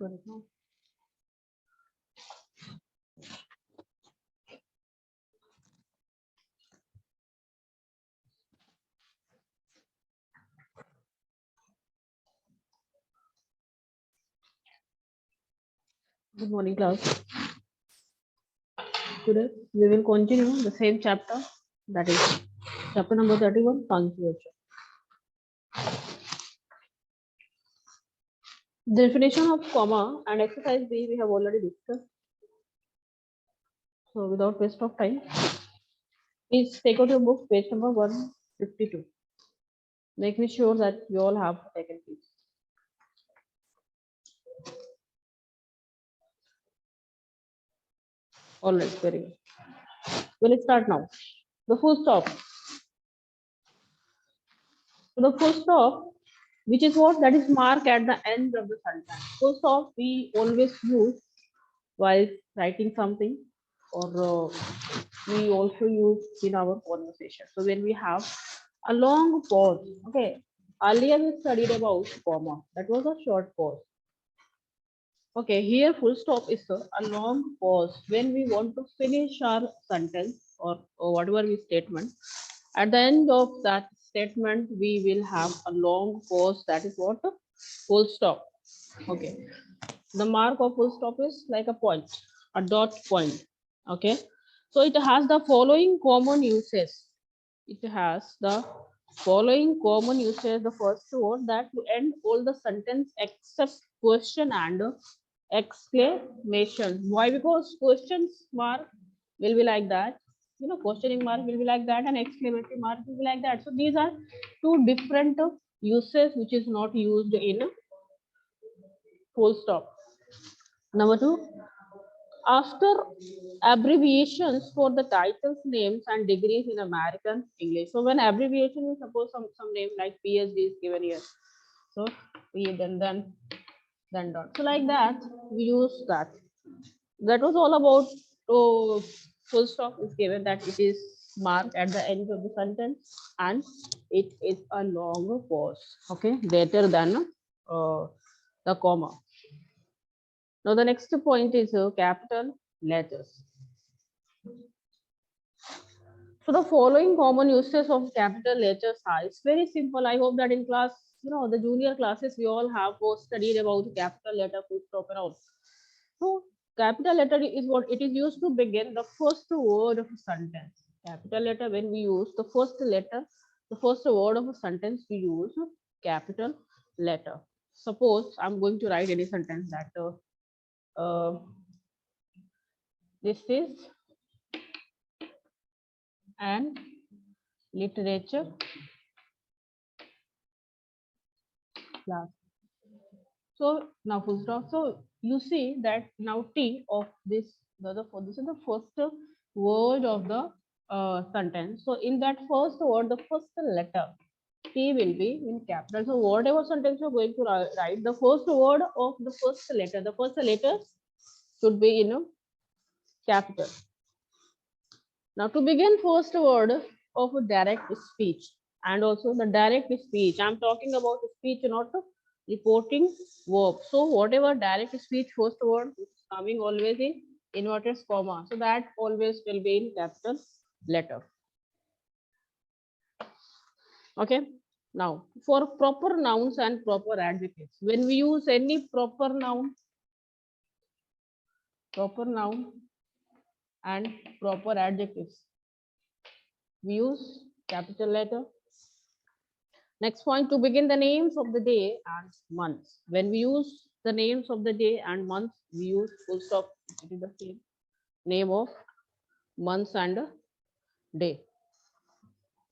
Good morning, class. Today we will continue the same chapter, that is chapter number 31, punctuation. The definition of comma and exercise B we have already discussed. So without waste of time, please take out your book, page number 152. Making sure that you all have taken please. All right, very good. We'll start now. The full stop. So the full stop, which is what that is marked at the end of the sentence. Full stop we always use while writing something, or we also use in our conversation. So when we have a long pause, okay. Earlier we studied about comma. That was a short pause. Okay, here full stop is a long pause when we want to finish our sentence or whatever we statement. At the end of that statement, we will have a long pause. That is what full stop. Okay. The mark of full stop is like a point, a dot point. Okay. So it has the following common uses. It has the following common uses. The first word that to end all the sentence except question and exclamation. Why? Because questions mark will be like that. You know, questioning mark will be like that, and exclamation mark will be like that. So these are two different uses which is not used in full stop. Number two, after abbreviations for the titles, names, and degrees in American English. So when abbreviation is suppose some name like PhD is given here. So we then dot. So like that we use that. That was all about full stop is given that it is marked at the end of the sentence and it is a longer pause. Okay, later than the comma. Now the next point is capital letters. So the following common uses of capital letters are, it's very simple. I hope that in class, the junior classes, we all have studied about capital letter, full stop and all. So capital letter is what it is used to begin the first word of a sentence. Capital letter, when we use the first letter, the first word of a sentence, we use capital letter. Suppose I'm going to write any sentence that this is an literature class. So now full stop. So you see that now T of this, this is the first word of the sentence. So in that first word, the first letter T will be in capital. So whatever sentence you're going to write, the first word of the first letter should be in capital. Now to begin first word of a direct speech, and also the direct speech. I'm talking about speech, not the reporting verb. So whatever direct speech first word is coming always in inverted comma. So that always will be in capital letter. Okay. Now for proper nouns and proper adjectives, when we use any proper noun and proper adjectives, we use capital letter. Next point, to begin the names of the day and months. When we use the names of the day and months, we use full stop. It is the same name of months and day.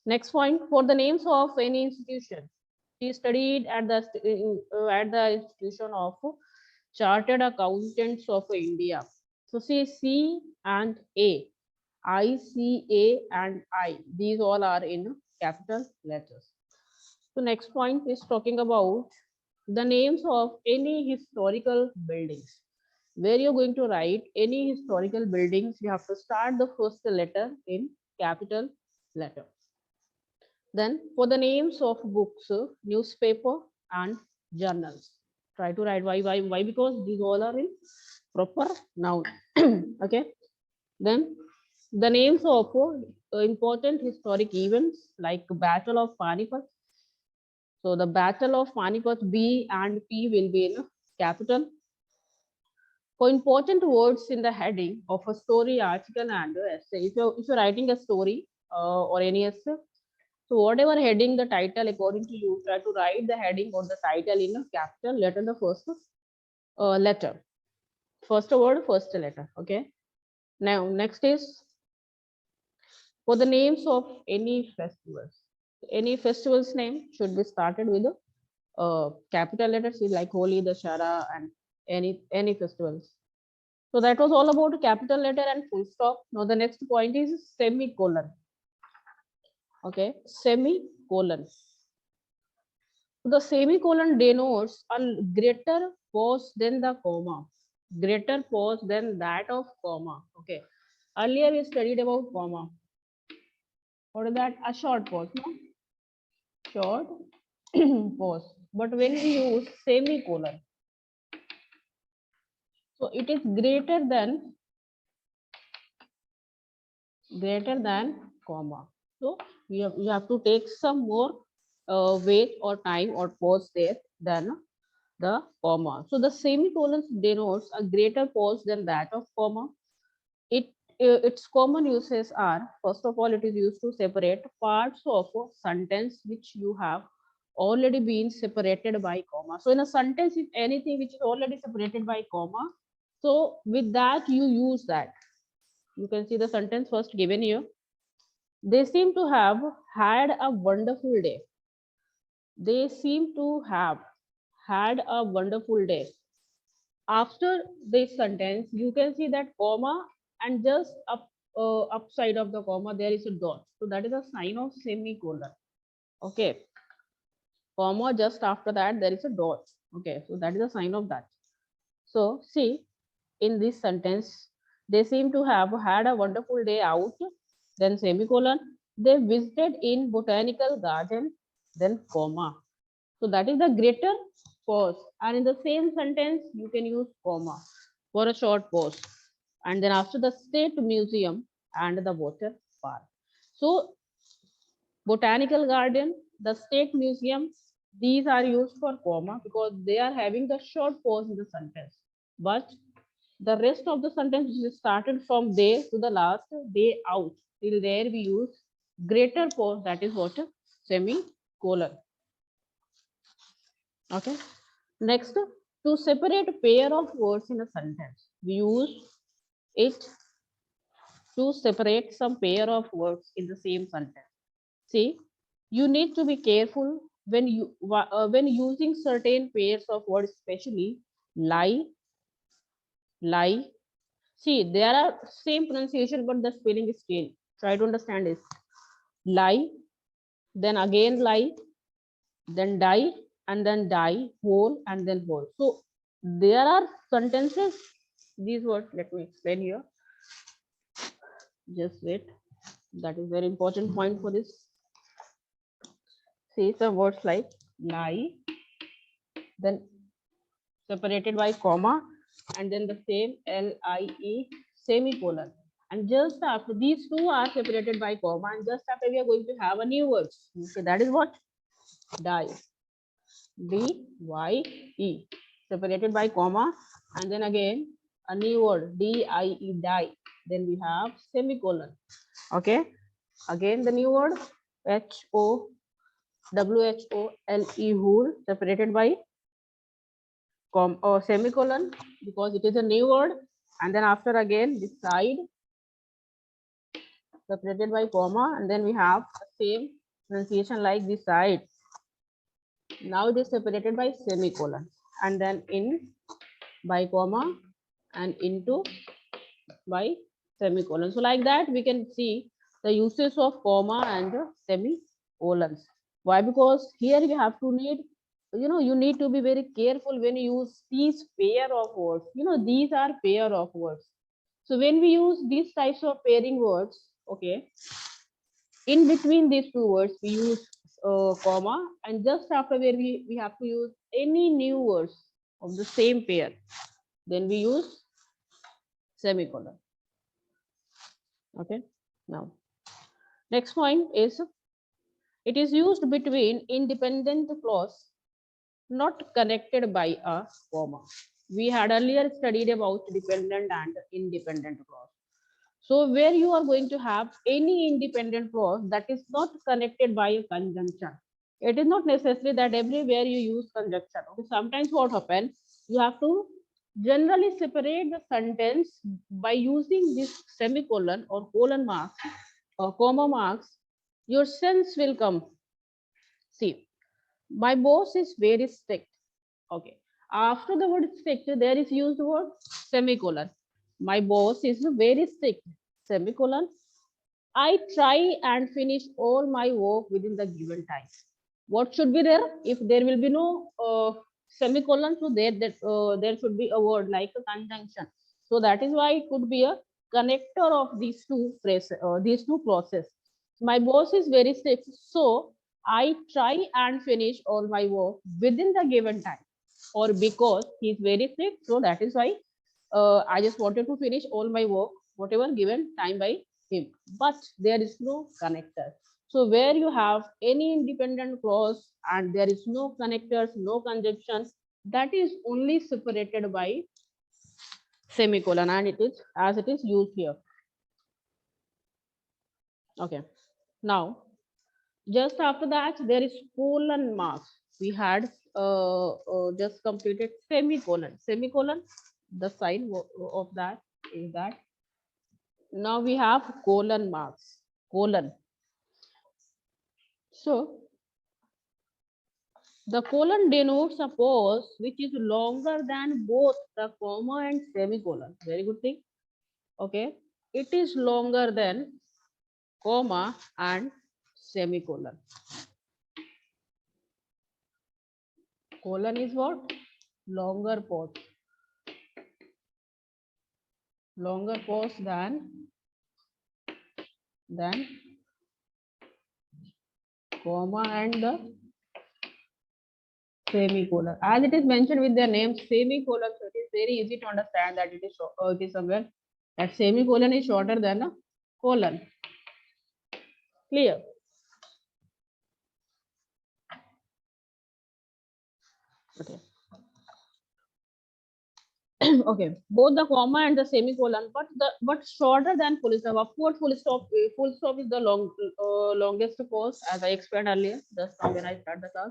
Next point, for the names of any institution. She studied at the institution of Chartered Accountants of India. So see C and A, ICA and I. These all are in capital letters. So next point is talking about the names of any historical buildings. Where you're going to write any historical buildings, you have to start the first letter in capital letter. Then for the names of books, newspaper and journals. Try to write why, because these all are in proper noun. Okay. Then the names of important historic events like Battle of Panipat. So the Battle of Panipat, B and P will be in capital. For important words in the heading of a story, article, and essay. If you're writing a story or any essay, so whatever heading the title according to you, try to write the heading or the title in a capital letter, the first letter, first word, first letter. Okay. Now next is for the names of any festivals. Any festival's name should be started with a capital letters like Holi, Dashara, and any festivals. So that was all about a capital letter and full stop. Now the next point is semicolon. Okay, semicolon. The semicolon denotes a greater pause than the comma. Greater pause than that of comma. Okay. Earlier we studied about comma. What is that? A short pause, no? Short pause. But when we use semicolon, so it is greater than comma. So you have to take some more weight or time or pause there than the comma. So the semicolon denotes a greater pause than that of comma. It its common uses are, first of all, it is used to separate parts of a sentence which you have already been separated by comma. So in a sentence, if anything which is already separated by comma, so with that you use that. You can see the sentence first given here. They seem to have had a wonderful day. They seem to have had a wonderful day. After this sentence, you can see that comma, and just upside of the comma there is a dot. So that is a sign of semicolon. Okay, comma, just after that there is a dot. Okay, so that is a sign of that. So see, in this sentence, they seem to have had a wonderful day out. Then semicolon. They visited in botanical garden. Then comma. So that is the greater pause. And in the same sentence, you can use comma for a short pause. And then after the state museum and the water park. So botanical garden, the state museum, these are used for comma because they are having the short pause in the sentence. But the rest of the sentence which is started from there to the last day out, till there we use greater pause, that is what? Semicolon. Okay. Next, to separate a pair of words in a sentence, we use it to separate some pair of words in the same sentence. See, you need to be careful when using certain pairs of words, especially lie, lie. See, there are same pronunciation, but the spelling is changed. Try to understand this. Lie, then again lie, then die, and then die, whole, and then whole. So there are sentences, these words, let me explain here. Just wait. That is very important point for this. See some words like lie, then separated by comma, and then the same lie semicolon. And just after these two are separated by comma, and just after we are going to have a new word. Okay, that is what? Die. D-Y-E, separated by comma, and then again a new word, D-I-E, die. Then we have semicolon. Okay, again the new word, H-O-W-H-O-L-E, whole, separated by or semicolon because it is a new word, and then after again this side separated by comma, and then we have the same pronunciation like this side. Now it is separated by semicolon, and then in by comma and into by semicolon. So like that we can see the uses of comma and semicolons. Why? Because here you have to need, you need to be very careful when you use these pair of words. These are pair of words. So when we use these types of pairing words, okay, in between these two words we use comma, and just after where we have to use any new words. of the same pair, then we use semicolon. Okay. Now, next point is it is used between independent clause not connected by a comma. We had earlier studied about dependent and independent clause. So where you are going to have any independent clause that is not connected by a conjunction. It is not necessary that everywhere you use conjunction. Okay, sometimes what happens, you have to generally separate the sentence by using this semicolon or colon marks or comma marks. Your sense will come. See, my boss is very strict. Okay. After the word strict, there is used the word semicolon. My boss is very strict. Semicolon. I try and finish all my work within the given time. What should be there? If there will be no semicolon, so there should be a word like a conjunction. So that is why it could be a connector of these two phrases, these two clauses. My boss is very strict, so I try and finish all my work within the given time. Or because he is very strict, so that is why I just wanted to finish all my work, whatever given time by him. But there is no connector. So where you have any independent clause and there is no connectors, no conjunctions, that is only separated by semicolon, and it is as it is used here. Okay. Now, just after that, there is colon marks. We had just completed semicolon. Semicolon, the sign of that is that. Now we have colon marks. Colon. So the colon denotes a pause which is longer than both the comma and semicolon. Very good thing. Okay. It is longer than comma and semicolon. Colon is what? Longer pause. Longer pause than comma and the semicolon. As it is mentioned with their name, semicolon, so it is very easy to understand that it is somewhere that semicolon is shorter than a colon. Clear? Okay. Okay. Both the comma and the semicolon, but shorter than full stop. Of course, full stop is the longest pause, as I explained earlier, just now when I start the class.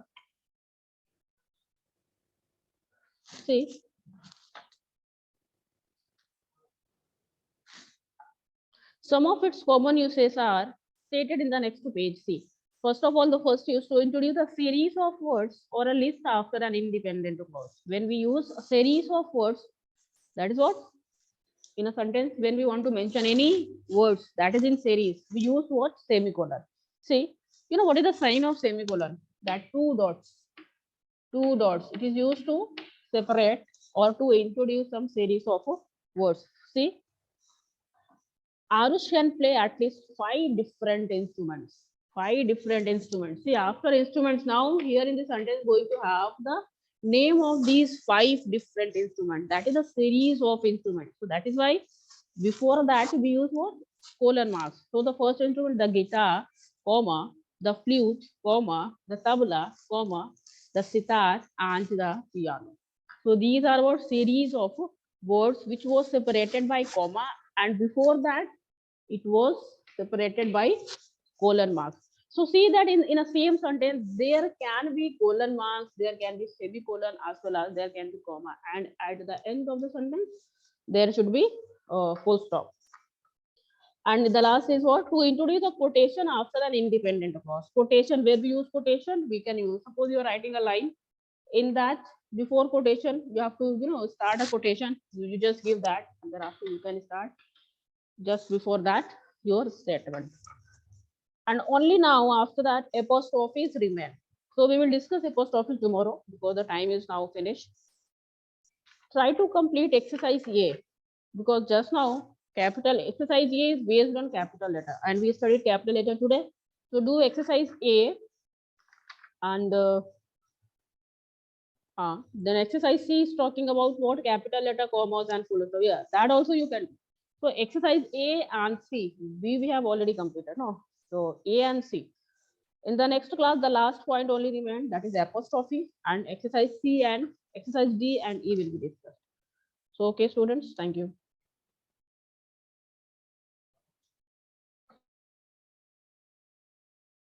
See, some of its common uses are stated in the next page. See, first of all, the first use to introduce a series of words or a list after an independent clause. When we use a series of words, that is what? In a sentence, when we want to mention any words that is in series, we use what? Semicolon. See, you know what is the sign of semicolon? That two dots. Two dots. It is used to separate or to introduce some series of words. See, Arush can play at least 5 different instruments. 5 different instruments. See, after instruments, now here in the sentence, going to have the name of these 5 different instruments. That is a series of instruments. So that is why before that we use what? Colon marks. So the first instrument, the guitar, comma, the flute, comma, the tabla, comma, the sitar, and the piano. So these are what series of words which was separated by comma, and before that it was separated by colon marks. So see that in a same sentence, there can be colon marks, there can be semicolon, as well as there can be comma. And at the end of the sentence, there should be full stop. And the last is what? To introduce a quotation after an independent clause. Quotation, where we use quotation, we can use. Suppose you are writing a line, in that before quotation, you have to, start a quotation. You just give that, and thereafter you can start just before that your statement. And only now after that apostrophes remain. So we will discuss apostrophes tomorrow because the time is now finished. Try to complete exercise A, because just now capital exercise A is based on capital letter and we studied capital letter today. So do exercise A and Then exercise C is talking about what? Capital letter, commas, and full stop. Yeah, that also you can do. So exercise A and C, we have already completed. No, so A and C. In the next class, the last point only remains, that is apostrophe, and exercise C and exercise D and E will be discussed. So okay, students, thank you.